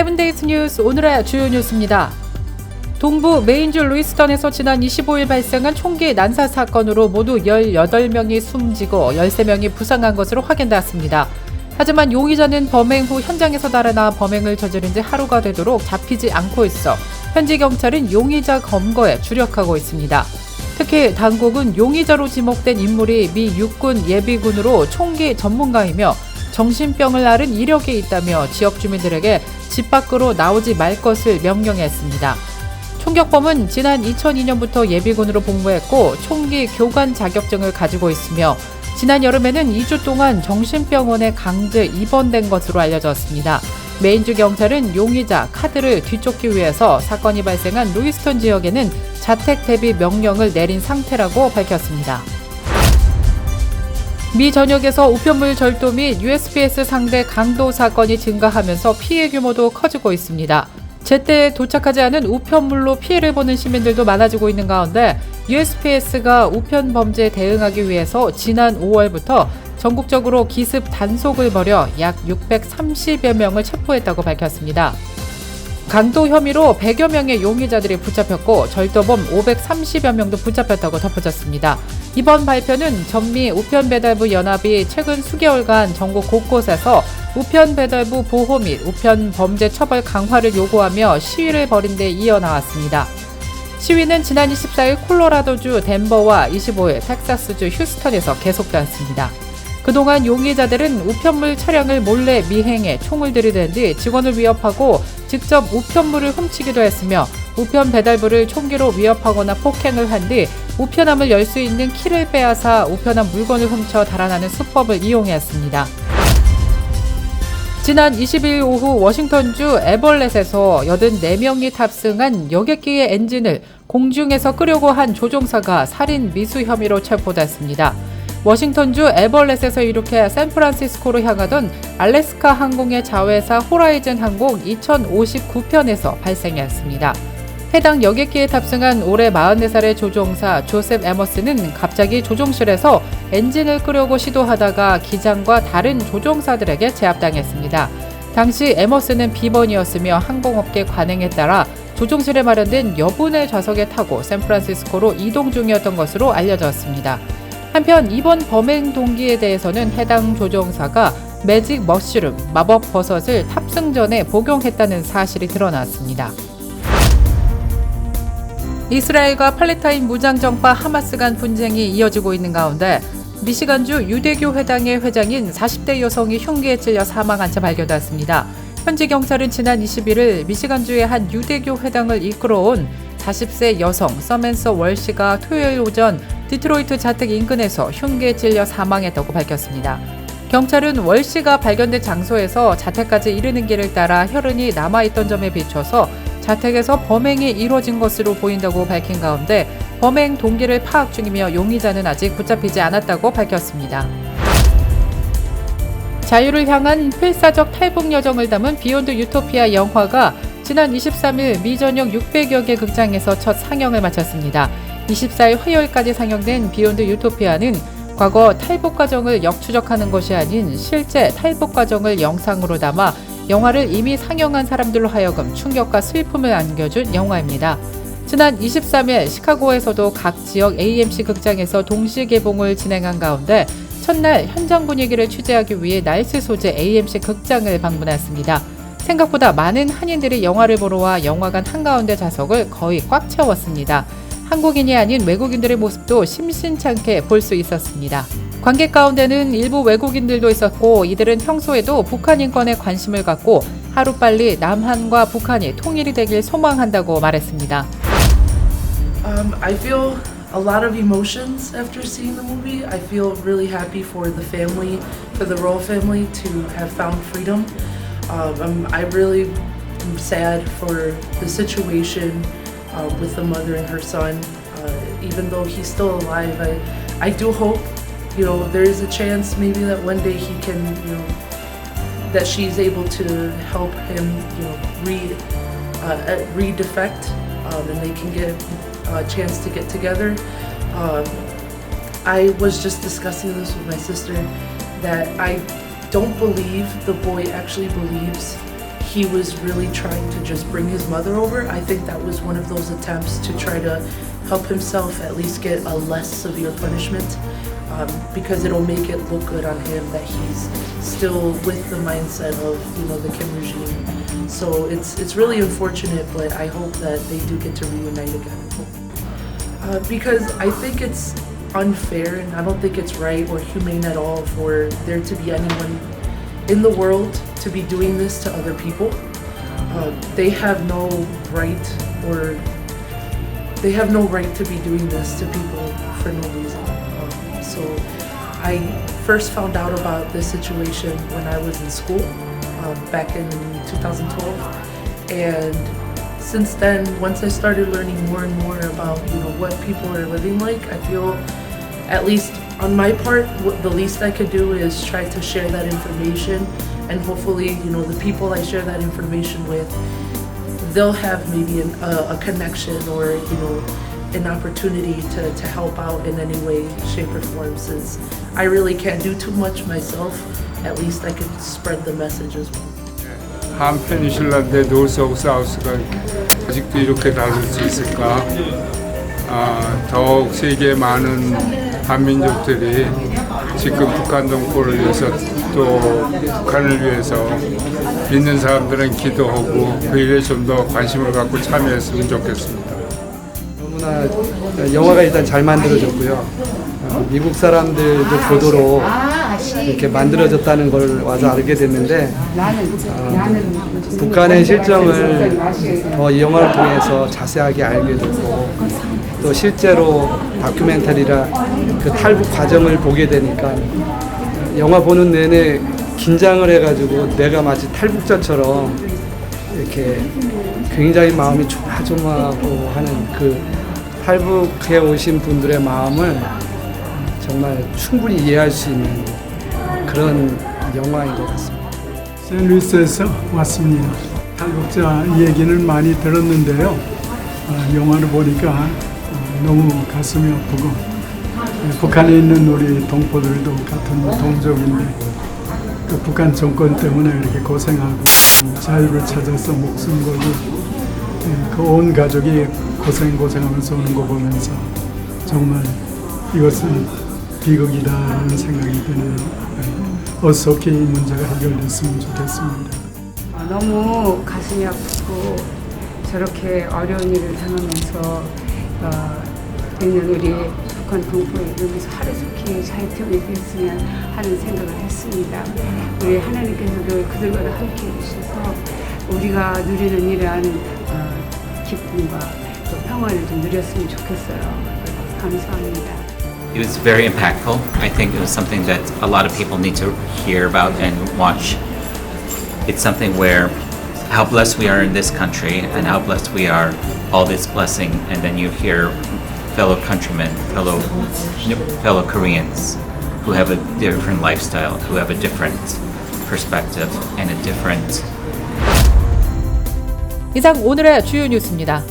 세븐데이즈 뉴스 오늘의 주요 뉴스입니다. 동부 메인주 루이스턴에서 지난 25일 발생한 총기 난사 사건으로 모두 18명이 숨지고 13명이 부상한 것으로 확인되었습니다. 하지만 용의자는 범행 후 현장에서 달아나 범행을 저지른 지 하루가 되도록 잡히지 않고 있어 현지 경찰은 용의자 검거에 주력하고 있습니다. 특히 당국은 용의자로 지목된 인물이 미 육군 예비군으로 총기 전문가이며 정신병을 앓은 이력이 있다며 지역 주민들에게 집 밖으로 나오지 말 것을 명령했습니다. 총격범은 지난 2002년부터 예비군으로 복무했고 총기 교관 자격증을 가지고 있으며 지난 여름에는 2주 동안 정신병원에 강제 입원된 것으로 알려졌습니다. 메인주 경찰은 용의자 카드를 뒤쫓기 위해서 사건이 발생한 루이스턴 지역에는 자택 대비 명령을 내린 상태라고 밝혔습니다. 미 전역에서 우편물 절도 및 USPS 상대 강도 사건이 증가하면서 피해 규모도 커지고 있습니다. 제때 도착하지 않은 우편물로 피해를 보는 시민들도 많아지고 있는 가운데 USPS가 우편 범죄에 대응하기 위해서 지난 5월부터 전국적으로 기습 단속을 벌여 약 630여 명을 체포했다고 밝혔습니다. 강도 혐의로 100여 명의 용의자들이 붙잡혔고 절도범 530여 명도 붙잡혔다고 덧붙였습니다. 이번 발표는 전미 우편배달부 연합이 최근 수개월간 전국 곳곳에서 우편배달부 보호 및 우편 범죄 처벌 강화를 요구하며 시위를 벌인 데 이어 나왔습니다. 시위는 지난 24일 콜로라도주 덴버와 25일 텍사스주 휴스턴에서 계속되었습니다. 그동안 용의자들은 우편물 차량을 몰래 미행해 총을 들이댄 뒤 직원을 위협하고 직접 우편물을 훔치기도 했으며 우편 배달부를 총기로 위협하거나 폭행을 한 뒤 우편함을 열 수 있는 키를 빼앗아 우편함 물건을 훔쳐 달아나는 수법을 이용했습니다. 지난 20일 오후 워싱턴주 에벌렛에서 84명이 탑승한 여객기의 엔진을 공중에서 끄려고 한 조종사가 살인 미수 혐의로 체포됐습니다. 워싱턴주 에벌렛에서 이륙해 샌프란시스코로 향하던 알래스카 항공의 자회사 호라이즌 항공 2059편에서 발생했습니다. 해당 여객기에 탑승한 올해 44살의 조종사 조셉 에머스는 갑자기 조종실에서 엔진을 끄려고 시도하다가 기장과 다른 조종사들에게 제압당했습니다. 당시 에머스는 비번이었으며 항공업계 관행에 따라 조종실에 마련된 여분의 좌석에 타고 샌프란시스코로 이동 중이었던 것으로 알려졌습니다. 한편 이번 범행 동기에 대해서는 해당 조종사가 매직 머쉬룸, 마법 버섯을 탑승 전에 복용했다는 사실이 드러났습니다. 이스라엘과 팔레스타인 무장정파 하마스 간 분쟁이 이어지고 있는 가운데 미시간주 유대교 회당의 회장인 40대 여성이 흉기에 찔려 사망한 채 발견됐습니다. 현지 경찰은 지난 21일 미시간주의 한 유대교 회당을 이끌어온 40세 여성 서맨서 월씨가 토요일 오전 디트로이트 자택 인근에서 흉기에 찔려 사망했다고 밝혔습니다. 경찰은 월씨가 발견된 장소에서 자택까지 이르는 길을 따라 혈흔이 남아있던 점에 비춰서 자택에서 범행이 이루어진 것으로 보인다고 밝힌 가운데 범행 동기를 파악 중이며 용의자는 아직 붙잡히지 않았다고 밝혔습니다. 자유를 향한 필사적 탈북 여정을 담은 비욘드 유토피아 영화가 지난 23일 미 전역 600여 개 극장에서 첫 상영을 마쳤습니다. 24일 화요일까지 상영된 비욘드 유토피아는 과거 탈북 과정을 역추적하는 것이 아닌 실제 탈북 과정을 영상으로 담아 영화를 이미 상영한 사람들로 하여금 충격과 슬픔을 안겨준 영화입니다. 지난 23일 시카고에서도 각 지역 AMC 극장에서 동시 개봉을 진행한 가운데 첫날 현장 분위기를 취재하기 위해 나이스 소재 AMC 극장을 방문했습니다. 생각보다 많은 한인들이 영화를 보러 와 영화관 한가운데 좌석을 거의 꽉 채웠습니다. 한국인이 아닌 외국인들의 모습도 심심찮게 볼 수 있었습니다. 관객 가운데는 일부 외국인들도 있었고 이들은 평소에도 북한 인권에 관심을 갖고 하루빨리 남한과 북한이 통일이 되길 소망한다고 말했습니다. I feel a lot of emotions after seeing the movie. I feel really happy for the family, for the royal family to have found freedom. I really am sad for the situation with the mother and her son. Even though he's still alive, I do hope, there is a chance maybe that one day he can, that she's able to help him, re-defect, and they can get a chance to get together. I was just discussing this with my sister that I don't believe the boy actually believes he was really trying to just bring his mother over. I think that was one of those attempts to try to help himself at least get a less severe punishment, because it'll make it look good on him that he's still with the mindset of, you know, the Kim regime. So it's really unfortunate, but I hope that they do get to reunite again. Because I think it's unfair, and I don't think it's right or humane at all for there to be anyone in the world to be doing this to other people. They have no right, or they have no right to be doing this to people for no reason. So I first found out about this situation when I was in school back in 2012, and since then, once I started learning more and more about, you know, what people are living like, I feel, at least on my part, the least I could do is try to share that information, and hopefully, you know, the people I share that information with, they'll have maybe a connection or, you know, an opportunity to help out in any way, shape, or form. Since I really can't do too much myself, at least I can spread the message as well. 한 페니슐라인데 노스 오브 사우스가 아직도 이렇게 다를 수 있을까? 더욱 세계 많은 한민족들이 지금 북한 동포를 위해서 또 북한을 위해서 믿는 사람들은 기도하고 그 일에 좀 더 관심을 갖고 참여했으면 좋겠습니다. 너무나 영화가 일단 잘 만들어졌고요. 미국 사람들도 보도록 이렇게 만들어졌다는 걸 와서 알게 됐는데, 북한의 실정을 더 이 영화를 통해서 자세하게 알게 됐고, 또 실제로 다큐멘터리라 그 탈북 과정을 보게 되니까 영화 보는 내내 긴장을 해가지고 내가 마치 탈북자처럼 이렇게 굉장히 마음이 조마조마하고 하는 그 탈북해 오신 분들의 마음을 정말 충분히 이해할 수 있는 그런 영화인 것 같습니다. 샌루이스에서 왔습니다. 탈북자 얘기는 많이 들었는데요. 영화를 보니까 너무 가슴이 아프고, 북한에 있는 우리 동포들도 같은 동족인데 그 북한 정권 때문에 이렇게 고생하고 자유를 찾아서 목숨 걸고 그 온 가족이 고생하면서 오는 거 보면서 정말 이것은 비극이다라는 생각이 드네요. 어서 이 문제가 해결됐으면 좋겠습니다. 너무 가슴이 아프고 저렇게 어려운 일을 당하면서 있는 우리 북한 동포에 여기서 하루속히 자유통일이 됐으면 하는 생각을 했습니다. 우리 하나님께서도 그들과 함께 해주셔서 우리가 누리는 이러한 기쁨과 또 평화를 좀 누렸으면 좋겠어요. 감사합니다. It was very impactful. I think it was something that a lot of people need to hear about and watch. It's something where how blessed we are in this country and how blessed we are, all this blessing, and then you hear fellow countrymen, fellow Koreans who have a different lifestyle, who have a different perspective and a different. 이상 오늘의 주요 뉴스입니다.